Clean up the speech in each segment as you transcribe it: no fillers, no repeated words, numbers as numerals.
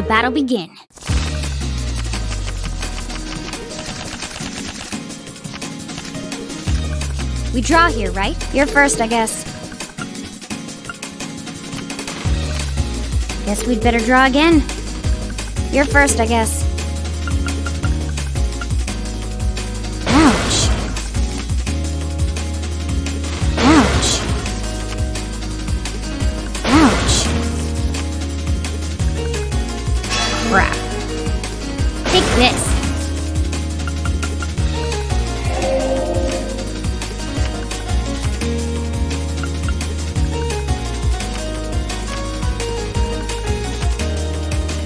battle begin. We draw here, right? You're first, I guess. Guess we'd better draw again. You're first, I guess. Ouch. Ouch. Ouch. Crap. Take this.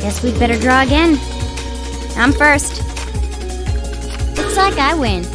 Guess we'd better draw again. I'm first. Looks like I win.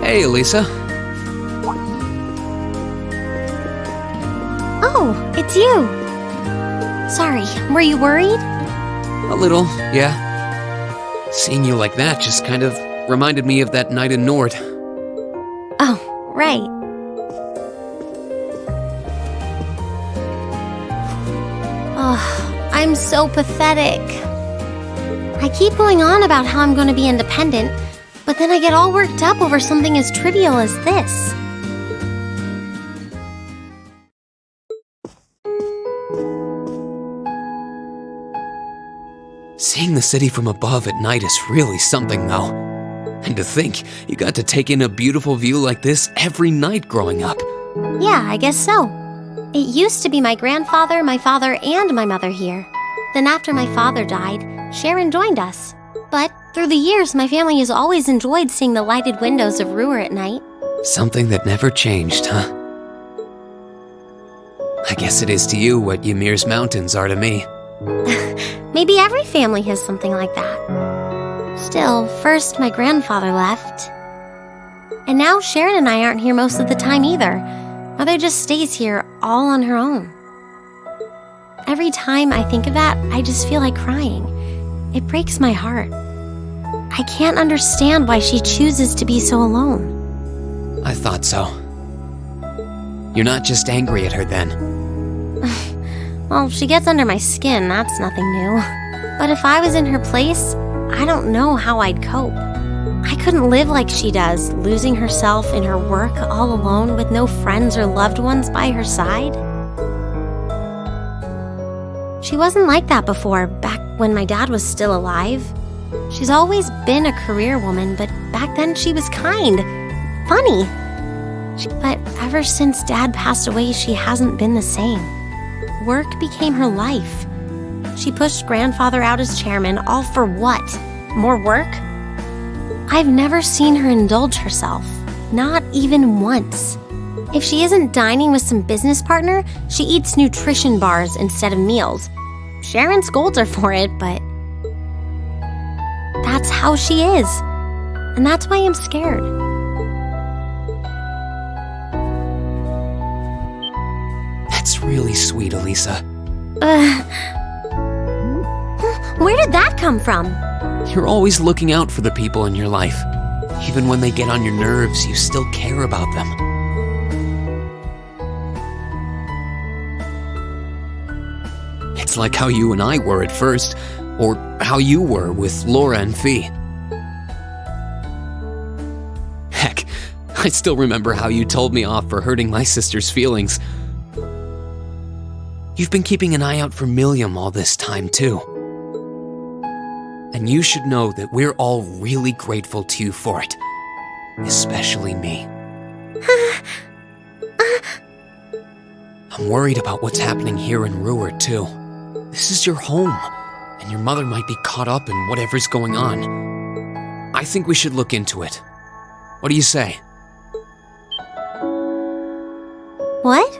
Hey, Elisa. Oh, it's you. Sorry, were you worried? A little, yeah. Seeing you like that just kind of reminded me of that night in Nord. Oh, right. Oh, I'm so pathetic. I keep going on about how I'm going to be independent, but then I get all worked up over something as trivial as this. Seeing the city from above at night is really something, though. And to think, you got to take in a beautiful view like this every night growing up. Yeah, I guess so. It used to be my grandfather, my father, and my mother here. Then after my father died, Sharon joined us. But through the years, my family has always enjoyed seeing the lighted windows of Ruhr at night. Something that never changed, huh? I guess it is to you what Ymir's mountains are to me. Maybe every family has something like that. Still, first my grandfather left. And now Sharon and I aren't here most of the time either. Mother just stays here all on her own. Every time I think of that, I just feel like crying. It breaks my heart. I can't understand why she chooses to be so alone. I thought so. You're not just angry at her then. Well, she gets under my skin, that's nothing new. But if I was in her place, I don't know how I'd cope. I couldn't live like she does, losing herself in her work all alone with no friends or loved ones by her side. She wasn't like that before, back when my dad was still alive. She's always been a career woman, but back then she was kind, funny. But ever since Dad passed away, she hasn't been the same. Work became her life. She pushed Grandfather out as chairman, all for what? More work? I've never seen her indulge herself, not even once. If she isn't dining with some business partner, she eats nutrition bars instead of meals. Sharon scolds her for it, but that's how she is. And that's why I'm scared. That's really sweet, Elisa. Where did that come from? You're always looking out for the people in your life. Even when they get on your nerves, you still care about them. It's like how you and I were at first, or how you were with Laura and Fee. Heck, I still remember how you told me off for hurting my sister's feelings. You've been keeping an eye out for Milliam all this time, too. And you should know that we're all really grateful to you for it. Especially me. I'm worried about what's happening here in Ruhr, too. This is your home, and your mother might be caught up in whatever's going on. I think we should look into it. What do you say? What?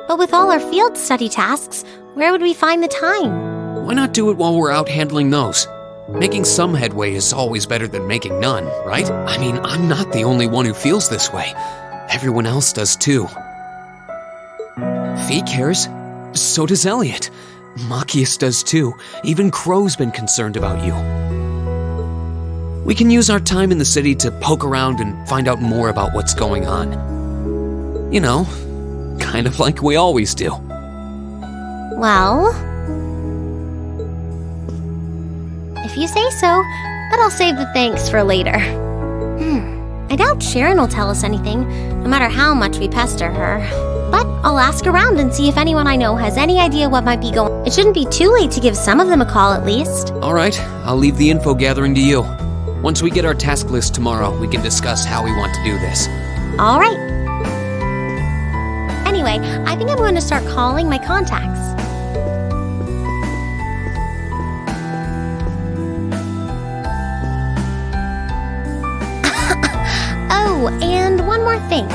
But with all our field study tasks, where would we find the time? Why not do it while we're out handling those? Making some headway is always better than making none, right? I mean, I'm not the only one who feels this way. Everyone else does too. Fee cares. So does Elliot. Machias does too. Even Crow's been concerned about you. We can use our time in the city to poke around and find out more about what's going on. You know, kind of like we always do. Well, if you say so, but I'll save the thanks for later. I doubt Sharon will tell us anything, no matter how much we pester her. But I'll ask around and see if anyone I know has any idea what might be going. It shouldn't be too late to give some of them a call at least. All right, I'll leave the info gathering to you. Once we get our task list tomorrow, we can discuss how we want to do this. All right. Anyway, I think I'm going to start calling my contacts. Oh, and one more thing.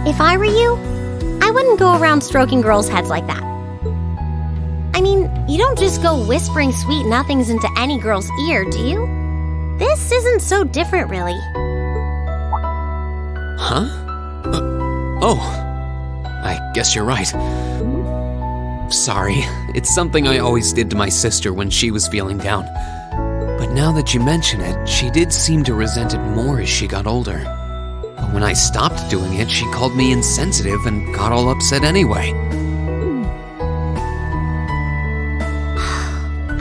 If I were you, I wouldn't go around stroking girls' heads like that. I mean, you don't just go whispering sweet nothings into any girl's ear, do you? This isn't so different, really. Huh? Oh, I guess you're right. Sorry, it's something I always did to my sister when she was feeling down. But now that you mention it, she did seem to resent it more as she got older. But when I stopped doing it, she called me insensitive and got all upset anyway.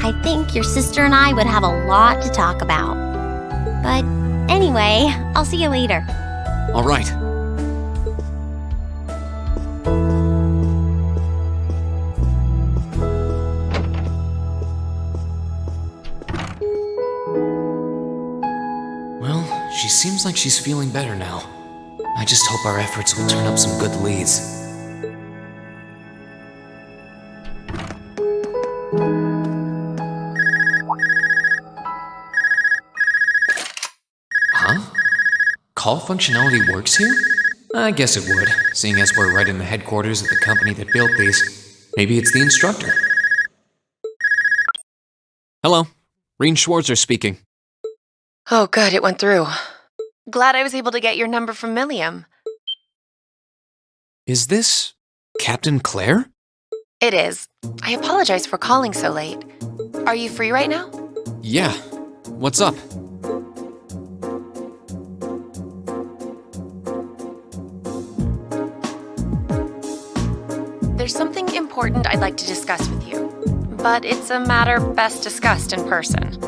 I think your sister and I would have a lot to talk about. But anyway, I'll see you later. All right. Well, she seems like she's feeling better now. I just hope our efforts will turn up some good leads. Huh? Call functionality works here? I guess it would, seeing as we're right in the headquarters of the company that built these. Maybe it's the instructor. Hello, Reen Schwarzer speaking. Oh, good, it went through. Glad I was able to get your number from Milliam. Is this Captain Claire? It is. I apologize for calling so late. Are you free right now? Yeah. What's up? There's something important important I'd like to discuss with you. But it's a matter best discussed in person.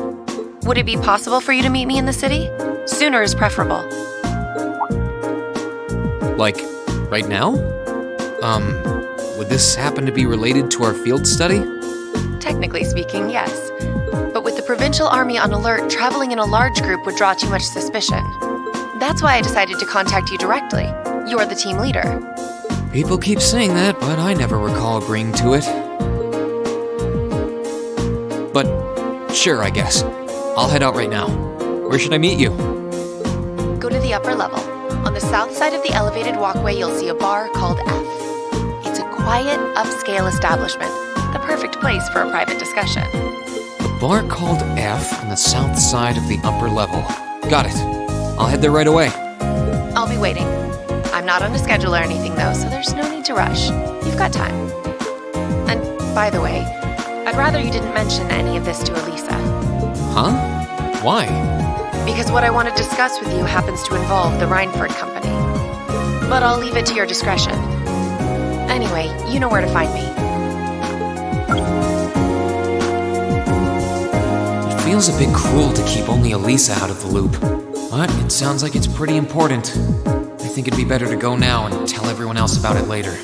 Would it be possible for you to meet me in the city? Sooner is preferable. Like, right now? Would this happen to be related to our field study? Technically speaking, yes. But with the provincial army on alert, traveling in a large group would draw too much suspicion. That's why I decided to contact you directly. You're the team leader. People keep saying that, but I never recall agreeing to it. But sure, I guess. I'll head out right now. Where should I meet you? Go to the upper level. On the south side of the elevated walkway, you'll see a bar called F. It's a quiet, upscale establishment. The perfect place for a private discussion. A bar called F on the south side of the upper level. Got it. I'll head there right away. I'll be waiting. I'm not on a schedule or anything, though, so there's no need to rush. You've got time. And by the way, I'd rather you didn't mention any of this to Elisa. Huh? Why? Because what I want to discuss with you happens to involve the Reinford Company. But I'll leave it to your discretion. Anyway, you know where to find me. It feels a bit cruel to keep only Elisa out of the loop. But it sounds like it's pretty important. I think it'd be better to go now and tell everyone else about it later.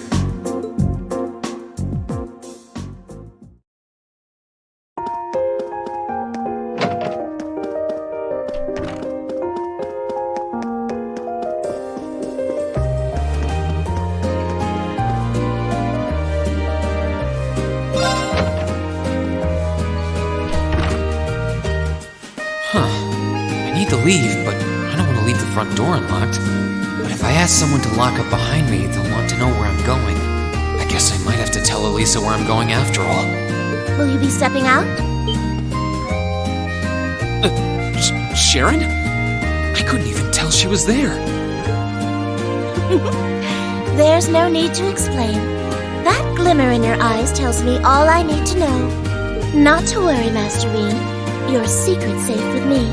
Leave, but I don't want to leave the front door unlocked. But if I ask someone to lock up behind me, they'll want to know where I'm going. I guess I might have to tell Elisa where I'm going after all. Will you be stepping out? Sharon? I couldn't even tell she was there. There's no need to explain. That glimmer in your eyes tells me all I need to know. Not to worry, Master Rean. Your secret's safe with me.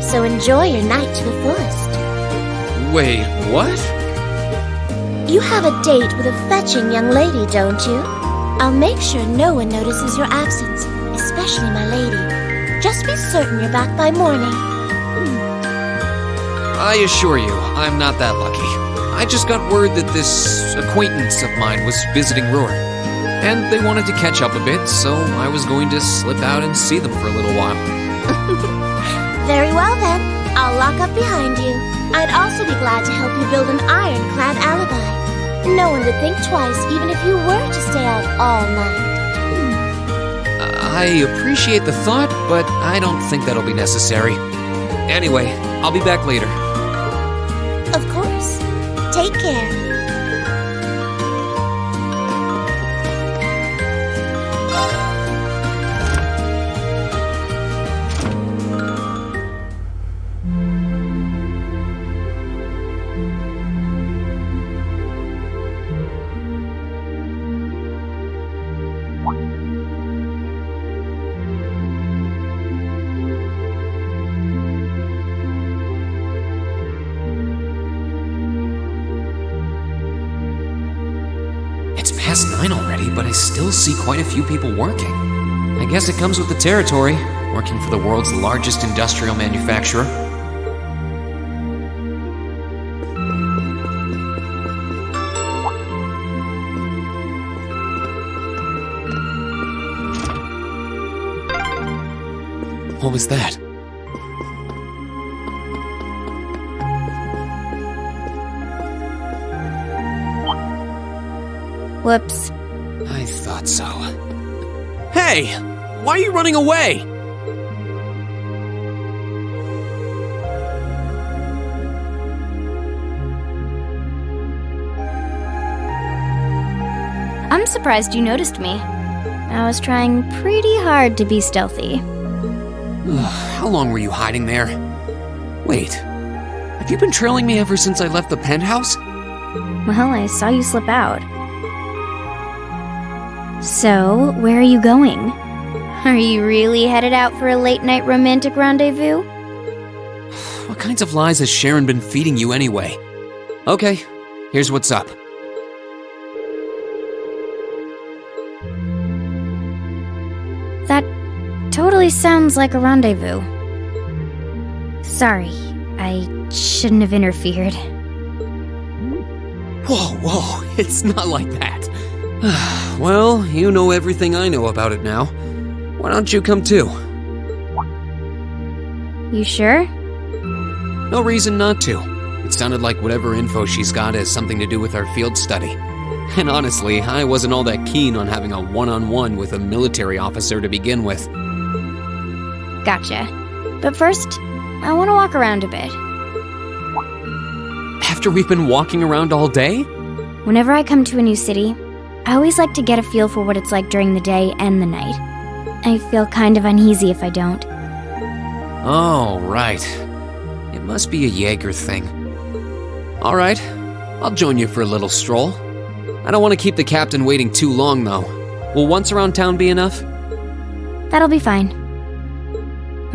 So enjoy your night to the fullest. Wait, what? You have a date with a fetching young lady, don't you? I'll make sure no one notices your absence, especially my lady. Just be certain you're back by morning. I assure you, I'm not that lucky. I just got word that this acquaintance of mine was visiting Roar. And they wanted to catch up a bit, so I was going to slip out and see them for a little while. Very well then, I'll lock up behind you. I'd also be glad to help you build an ironclad alibi. No one would think twice even if you were to stay out all night. I appreciate the thought, but I don't think that'll be necessary. Anyway, I'll be back later. Of course. Take care. Past 9 already, but I still see quite a few people working. I guess it comes with the territory, working for the world's largest industrial manufacturer. What was that? Whoops. I thought so. Hey! Why are you running away? I'm surprised you noticed me. I was trying pretty hard to be stealthy. How long were you hiding there? Wait, have you been trailing me ever since I left the penthouse? Well, I saw you slip out. So, where are you going? Are you really headed out for a late-night romantic rendezvous? What kinds of lies has Sharon been feeding you anyway? Okay, here's what's up. really sounds like a rendezvous. Sorry, I shouldn't have interfered. Whoa, it's not like that. Well, you know everything I know about it now. Why don't you come too? You sure? No reason not to. It sounded like whatever info she's got has something to do with our field study. And honestly, I wasn't all that keen on having a one-on-one with a military officer to begin with. Gotcha. But first, I want to walk around a bit. After we've been walking around all day? Whenever I come to a new city, I always like to get a feel for what it's like during the day and the night. I feel kind of uneasy if I don't. Oh, right. It must be a Jaeger thing. All right, I'll join you for a little stroll. I don't want to keep the captain waiting too long, though. Will once around town be enough? That'll be fine.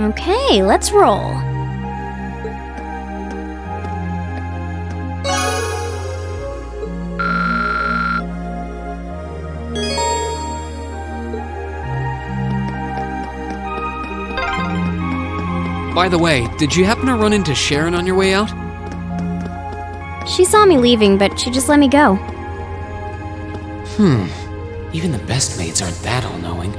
Okay, let's roll. By the way, did you happen to run into Sharon on your way out? She saw me leaving, but she just let me go. Even the best maids aren't that all-knowing.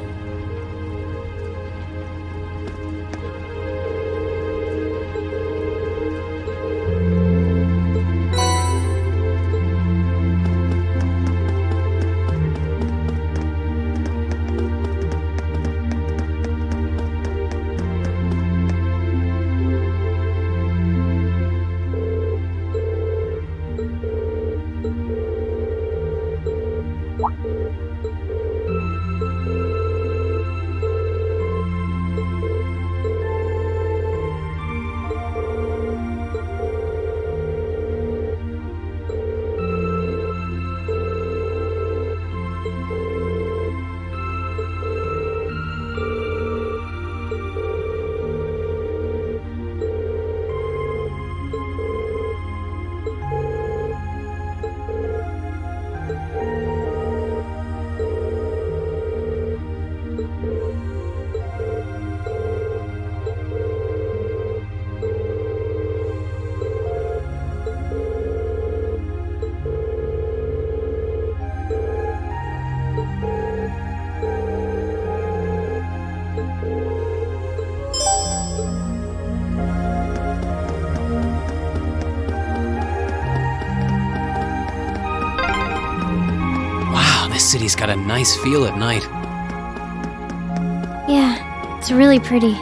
This city's got a nice feel at night. Yeah, it's really pretty.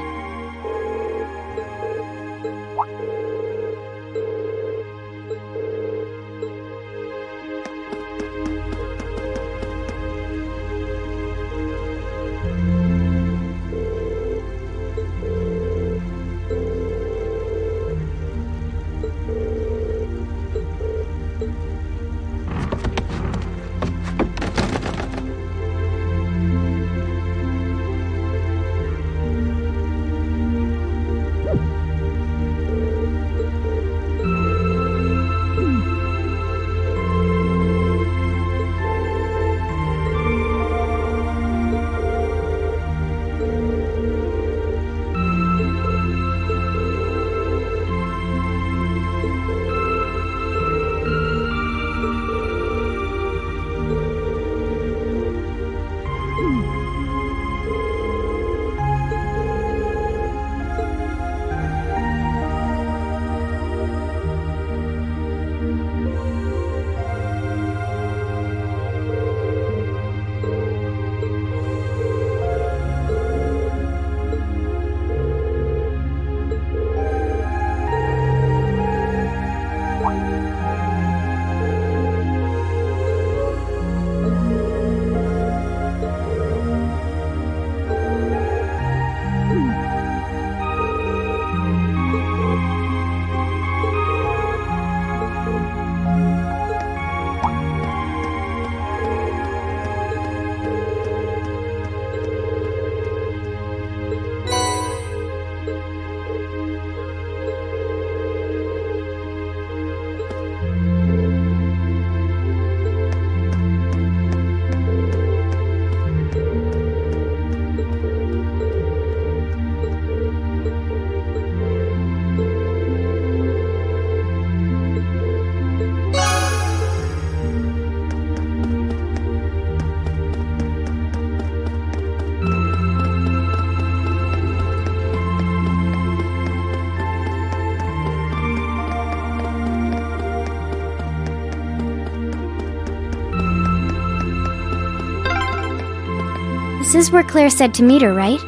This is where Claire said to meet her, right?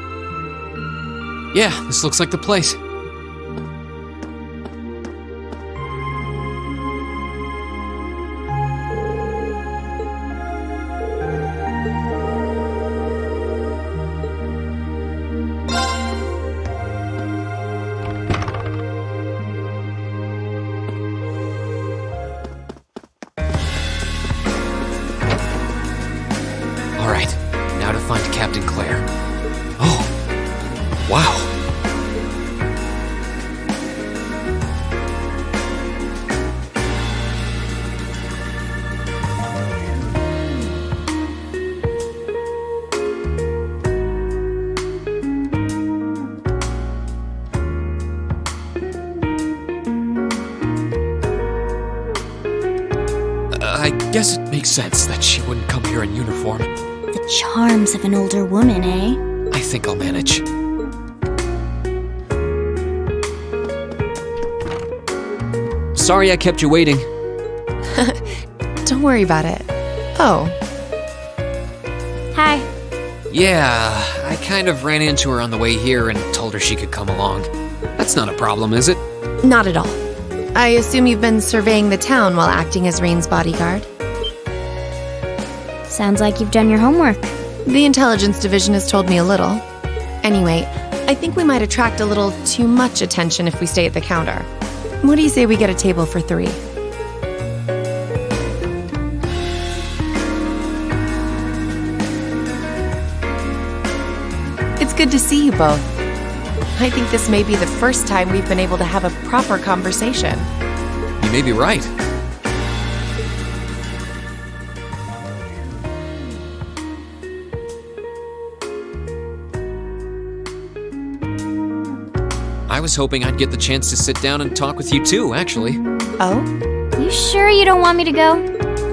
Yeah, this looks like the place. Alright, now to find Captain Claire. Oh, wow. I guess it makes sense that she wouldn't come here in uniform. The charms of an older woman, eh? I think I'll manage. Sorry I kept you waiting. Don't worry about it. Oh, Hi. Yeah, I kind of ran into her on the way here and told her she could come along. That's not a problem, is it? not at all. I assume you've been surveying the town while acting as Rain's bodyguard? Sounds like you've done your homework. The intelligence division has told me a little. Anyway, I think we might attract a little too much attention if we stay at the counter. What do you say we get a table for 3? It's good to see you both. I think this may be the first time we've been able to have a proper conversation. You may be right. I was hoping I'd get the chance to sit down and talk with you too, actually. Oh? You sure you don't want me to go?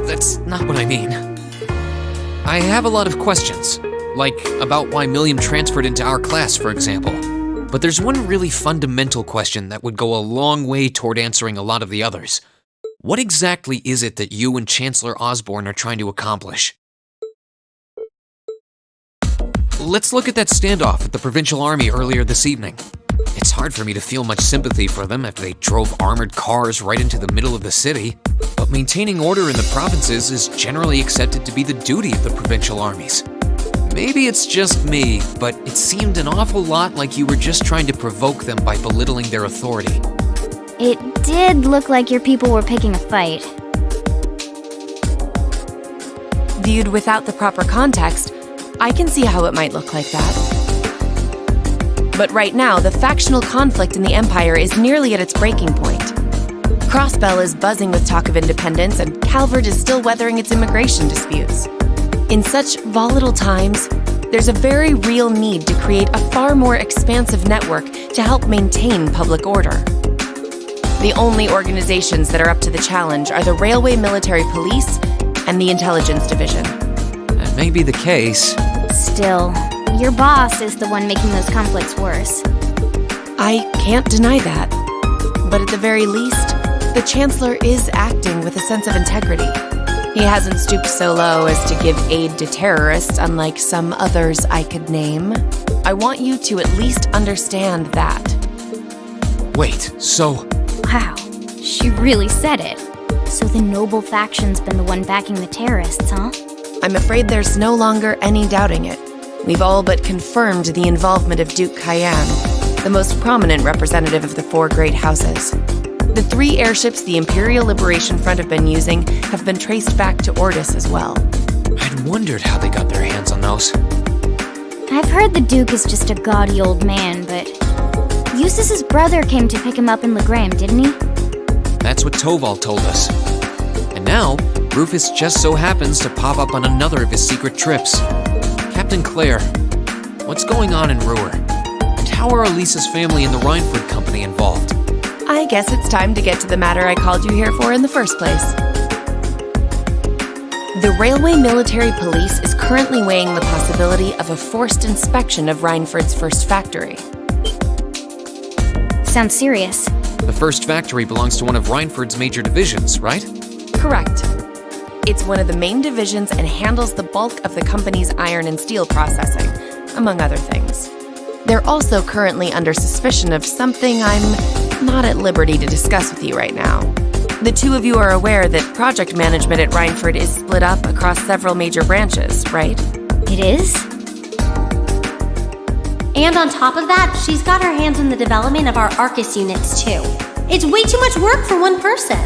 That's not what I mean. I have a lot of questions, like about why Milliam transferred into our class, for example. But there's one really fundamental question that would go a long way toward answering a lot of the others. What exactly is it that you and Chancellor Osborne are trying to accomplish? Let's look at that standoff at the Provincial Army earlier this evening. It's hard for me to feel much sympathy for them after they drove armored cars right into the middle of the city, but maintaining order in the provinces is generally accepted to be the duty of the provincial armies. Maybe it's just me, but it seemed an awful lot like you were just trying to provoke them by belittling their authority. It did look like your people were picking a fight. Viewed without the proper context, I can see how it might look like that. But right now, the factional conflict in the Empire is nearly at its breaking point. Crossbell is buzzing with talk of independence, and Calvert is still weathering its immigration disputes. In such volatile times, there's a very real need to create a far more expansive network to help maintain public order. The only organizations that are up to the challenge are the Railway Military Police and the Intelligence Division. That may be the case. Still, your boss is the one making those conflicts worse. I can't deny that. But at the very least, the Chancellor is acting with a sense of integrity. He hasn't stooped so low as to give aid to terrorists, unlike some others I could name. I want you to at least understand that. Wait, so... Wow, she really said it. So the noble faction's been the one backing the terrorists, huh? I'm afraid there's no longer any doubting it. We've all but confirmed the involvement of Duke Cayenne, the most prominent representative of the 4 great houses. The 3 airships the Imperial Liberation Front have been using have been traced back to Ordis as well. I'd wondered how they got their hands on those. I've heard the Duke is just a gaudy old man, but Eustace's brother came to pick him up in Legram, didn't he? That's what Toval told us. And now, Rufus just so happens to pop up on another of his secret trips. Captain Claire, what's going on in Ruhr? And how are Elisa's family and the Reinford Company involved? I guess it's time to get to the matter I called you here for in the first place. The Railway Military Police is currently weighing the possibility of a forced inspection of Reinford's first factory. Sounds serious. The first factory belongs to one of Reinford's major divisions, right? Correct. It's one of the main divisions and handles the bulk of the company's iron and steel processing, among other things. They're also currently under suspicion of something I'm not at liberty to discuss with you right now. The two of you are aware that project management at Rhineford is split up across several major branches, right? It is? And on top of that, she's got her hands in the development of our Arcus units, too. It's way too much work for one person.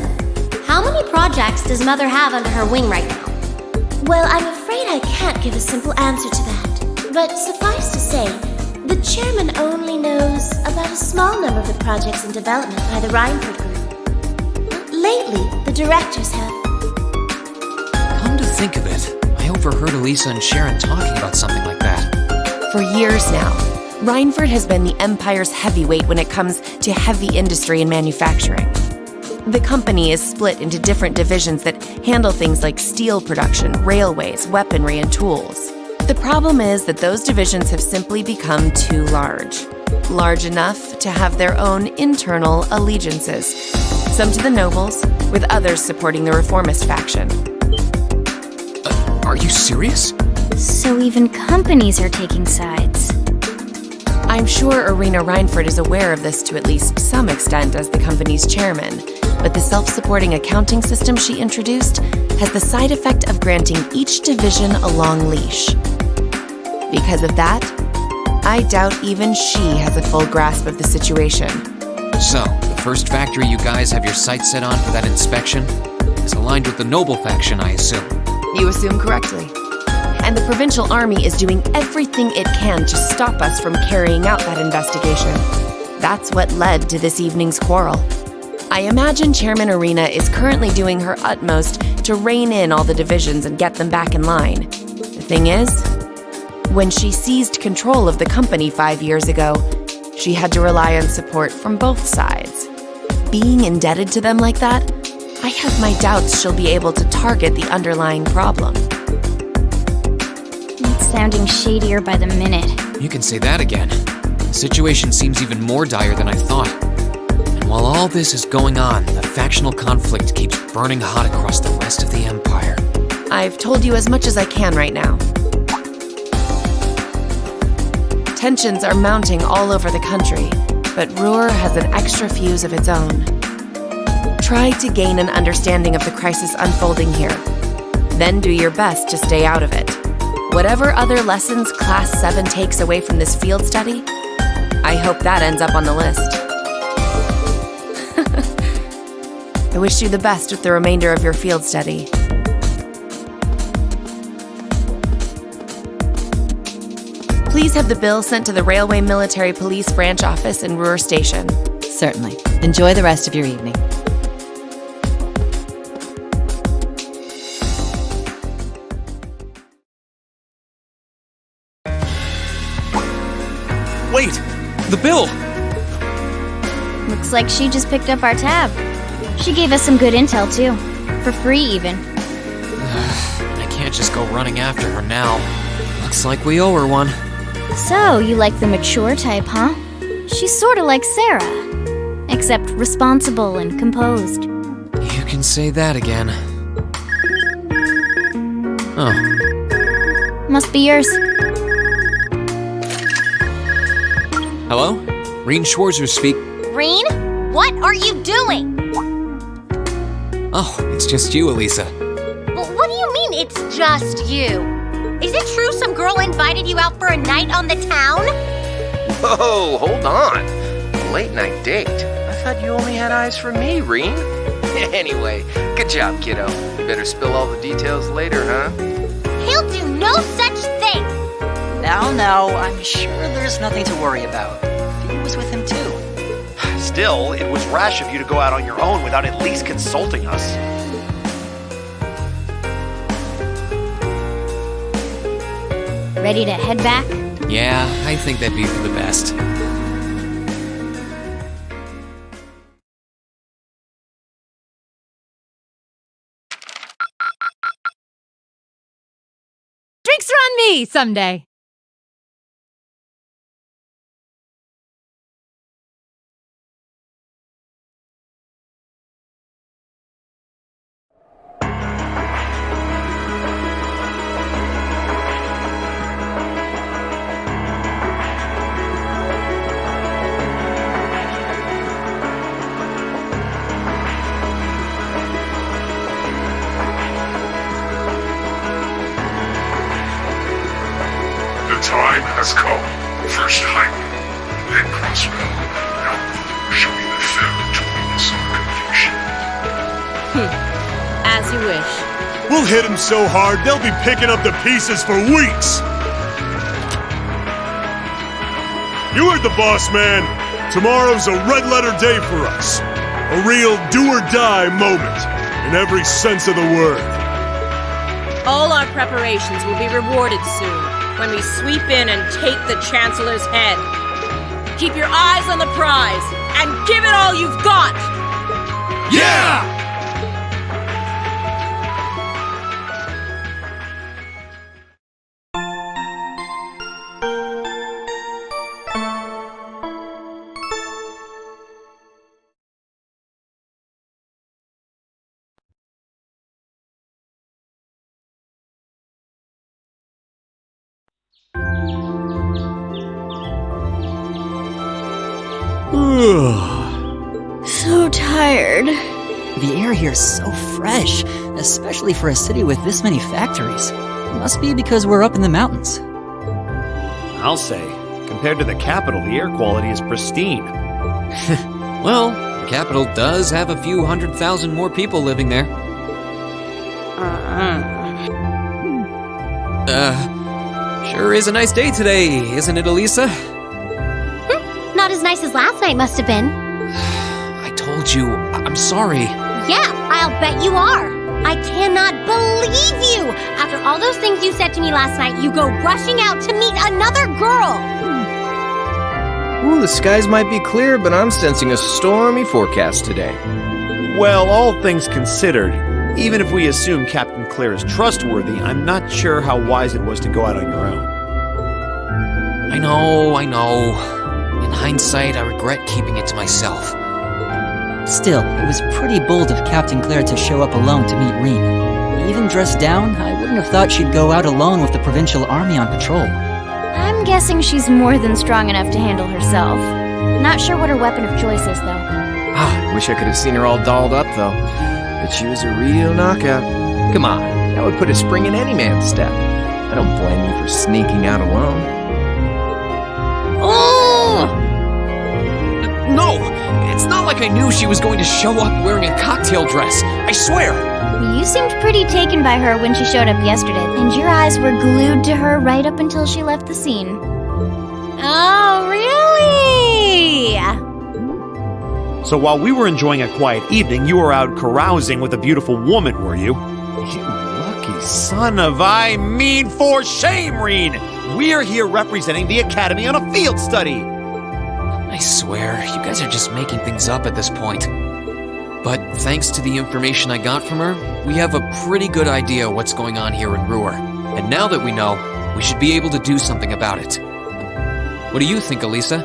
How many projects does Mother have under her wing right now? Well, I'm afraid I can't give a simple answer to that. But suffice to say, the chairman only knows about a small number of the projects in development by the Rhineford Group. Lately, the directors have. Come to think of it, I overheard Elisa and Sharon talking about something like that. For years now, Rhineford has been the Empire's heavyweight when it comes to heavy industry and manufacturing. The company is split into different divisions that handle things like steel production, railways, weaponry, and tools. The problem is that those divisions have simply become too large. Large enough to have their own internal allegiances. Some to the nobles, with others supporting the reformist faction. Are you serious? So even companies are taking sides. I'm sure Irina Rhineford is aware of this to at least some extent as the company's chairman, but the self-supporting accounting system she introduced has the side effect of granting each division a long leash. Because of that, I doubt even she has a full grasp of the situation. So, the first factory you guys have your sights set on for that inspection is aligned with the noble faction, I assume. You assume correctly. And the provincial army is doing everything it can to stop us from carrying out that investigation. That's what led to this evening's quarrel. I imagine Chairman Irina is currently doing her utmost to rein in all the divisions and get them back in line. The thing is, when she seized control of the company 5 years ago, she had to rely on support from both sides. Being indebted to them like that, I have my doubts she'll be able to target the underlying problem. It's sounding shadier by the minute. You can say that again. The situation seems even more dire than I thought. And while all this is going on, the factional conflict keeps burning hot across the rest of the Empire. I've told you as much as I can right now. Tensions are mounting all over the country, but Ruhr has an extra fuse of its own. Try to gain an understanding of the crisis unfolding here. Then do your best to stay out of it. Whatever other lessons Class 7 takes away from this field study, I hope that ends up on the list. I wish you the best with the remainder of your field study. Please have the bill sent to the Railway Military Police Branch Office in Ruhr Station. Certainly. Enjoy the rest of your evening. Wait! The bill! Looks like she just picked up our tab. She gave us some good intel, too. For free, even. I can't just go running after her now. Looks like we owe her one. So, you like the mature type, huh? She's sorta like Sarah. Except responsible and composed. You can say that again. Oh. Must be yours. Hello? Reen Schwarzer speak. Reen? What are you doing? Oh, it's just you, Elisa. What do you mean it's just you? Is it true some girl invited you out for a night on the town? Whoa, hold on. A late night date? I thought you only had eyes for me, Reen. Anyway, good job, kiddo. You better spill all the details later, huh? He'll do no such thing! Now, I'm sure there's nothing to worry about. Fee was with him too. Still, it was rash of you to go out on your own without at least consulting us. Ready to head back? Yeah, I think that'd be for the best. Drinks are on me someday. Let's go. First time. Then Crossrail. Now we'll show you the fair between us on confusion. As you wish. We'll hit them so hard, they'll be picking up the pieces for weeks! You heard the boss, man. Tomorrow's a red-letter day for us. A real do-or-die moment, in every sense of the word. All our preparations will be rewarded soon, when we sweep in and take the Chancellor's head. Keep your eyes on the prize, and give it all you've got! Yeah! So tired. The air here is so fresh, especially for a city with this many factories. It must be because we're up in the mountains. I'll say, compared to the capital, the air quality is pristine. Well, the capital does have a few 100,000 more people living there. Sure is a nice day today, isn't it, Elisa? Not as nice as last night must have been. I told you, I'm sorry. Yeah, I'll bet you are. I cannot believe you! After all those things you said to me last night, you go rushing out to meet another girl! Ooh, the skies might be clear, but I'm sensing a stormy forecast today. Well, all things considered, even if we assume Captain Claire is trustworthy, I'm not sure how wise it was to go out on your own. I know. In hindsight, I regret keeping it to myself. Still, it was pretty bold of Captain Claire to show up alone to meet Rean. Even dressed down, I wouldn't have thought she'd go out alone with the Provincial Army on patrol. I'm guessing she's more than strong enough to handle herself. Not sure what her weapon of choice is, though. Wish I could have seen her all dolled up, though. But she was a real knockout. Come on, that would put a spring in any man's step. I don't blame you for sneaking out alone. Oh! No! It's not like I knew she was going to show up wearing a cocktail dress. I swear! You seemed pretty taken by her when she showed up yesterday, and your eyes were glued to her right up until she left the scene. Oh, really? So while we were enjoying a quiet evening, you were out carousing with a beautiful woman, were you? You lucky son of for shame, Rean! We're here representing the Academy on a field study! I swear, you guys are just making things up at this point. But thanks to the information I got from her, we have a pretty good idea what's going on here in Ruhr. And now that we know, we should be able to do something about it. What do you think, Elisa?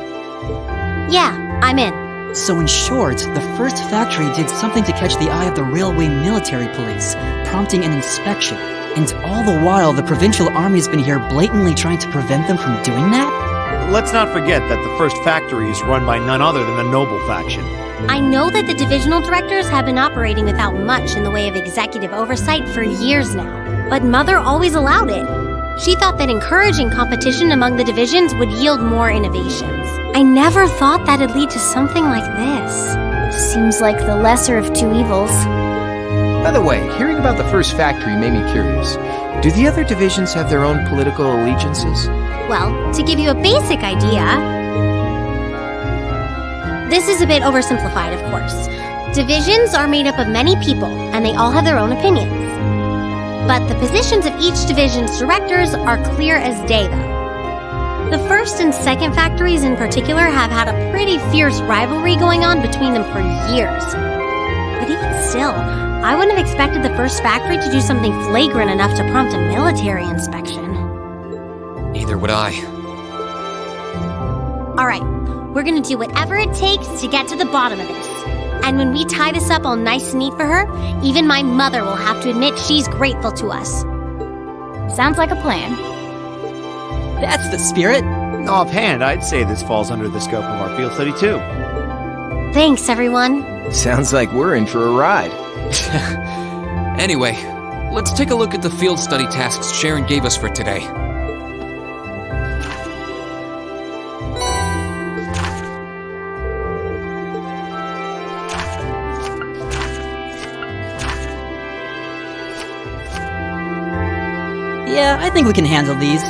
Yeah, I'm in. So in short, the first factory did something to catch the eye of the railway military police, prompting an inspection. And all the while, the Provincial Army's been here blatantly trying to prevent them from doing that? Let's not forget that the first factory is run by none other than the Noble faction. I know that the divisional directors have been operating without much in the way of executive oversight for years now, but Mother always allowed it. She thought that encouraging competition among the divisions would yield more innovations. I never thought that'd lead to something like this. Seems like the lesser of two evils. By the way, hearing about the first factory made me curious. Do the other divisions have their own political allegiances? Well, to give you a basic idea, this is a bit oversimplified, of course. Divisions are made up of many people, and they all have their own opinions. But the positions of each division's directors are clear as day, though. The first and second factories in particular have had a pretty fierce rivalry going on between them for years. But even still, I wouldn't have expected the first factory to do something flagrant enough to prompt a military inspection. Neither would I. All right, we're gonna do whatever it takes to get to the bottom of this. And when we tie this up all nice and neat for her, even my mother will have to admit she's grateful to us. Sounds like a plan. That's the spirit. Offhand, I'd say this falls under the scope of our field study too. Thanks, everyone. Sounds like we're in for a ride. Anyway, let's take a look at the field study tasks Sharon gave us for today. Yeah, I think we can handle these.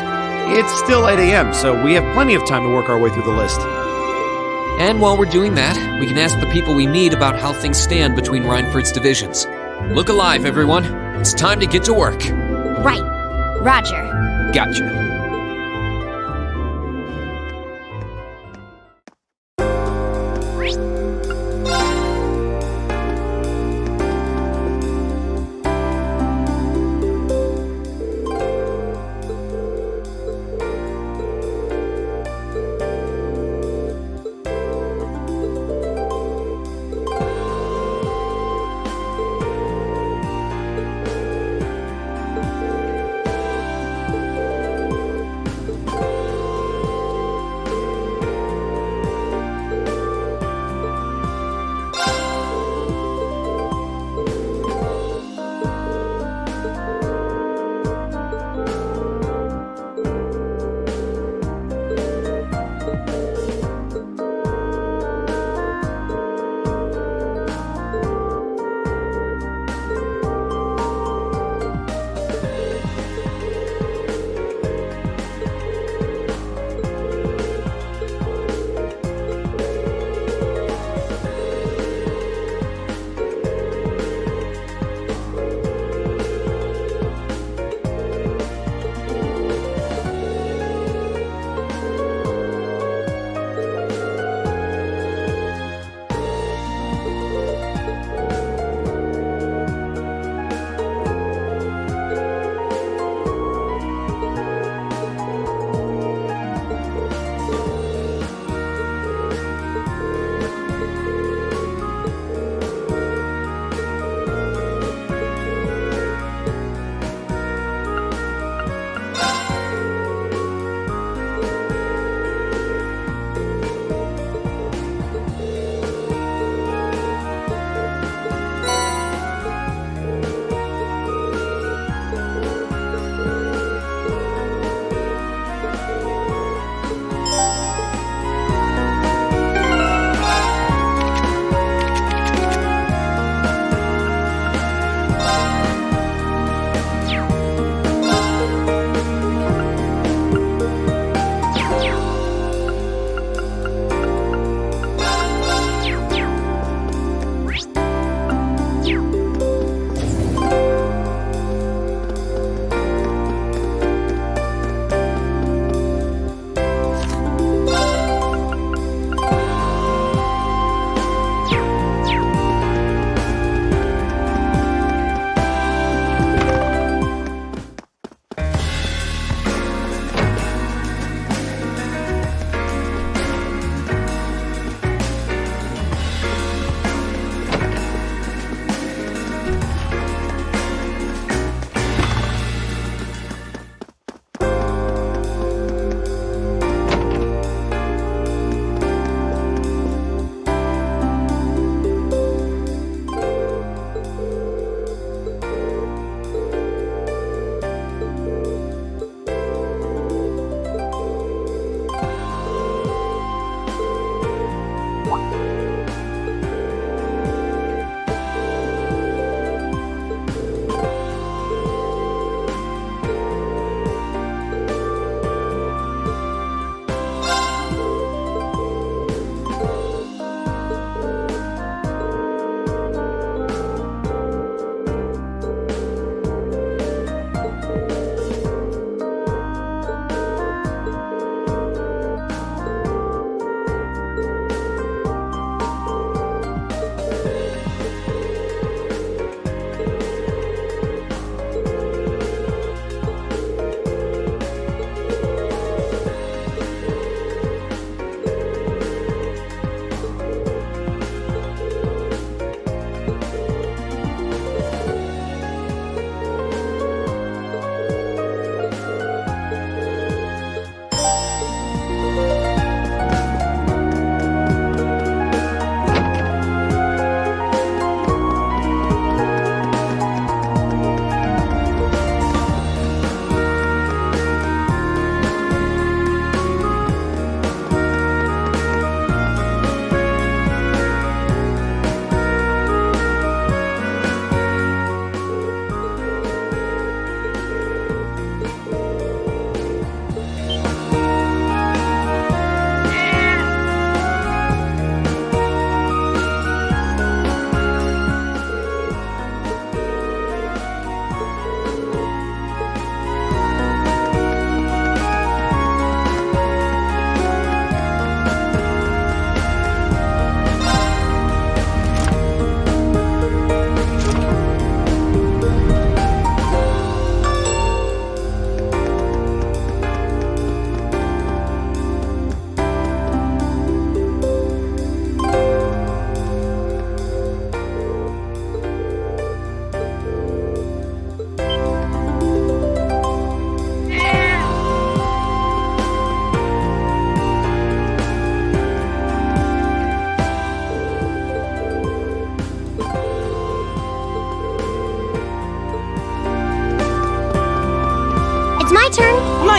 It's still 8 a.m., so we have plenty of time to work our way through the list. And while we're doing that, we can ask the people we meet about how things stand between Reinford's divisions. Look alive, everyone. It's time to get to work. Right. Roger. Gotcha.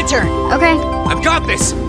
turn. Okay. I've got this!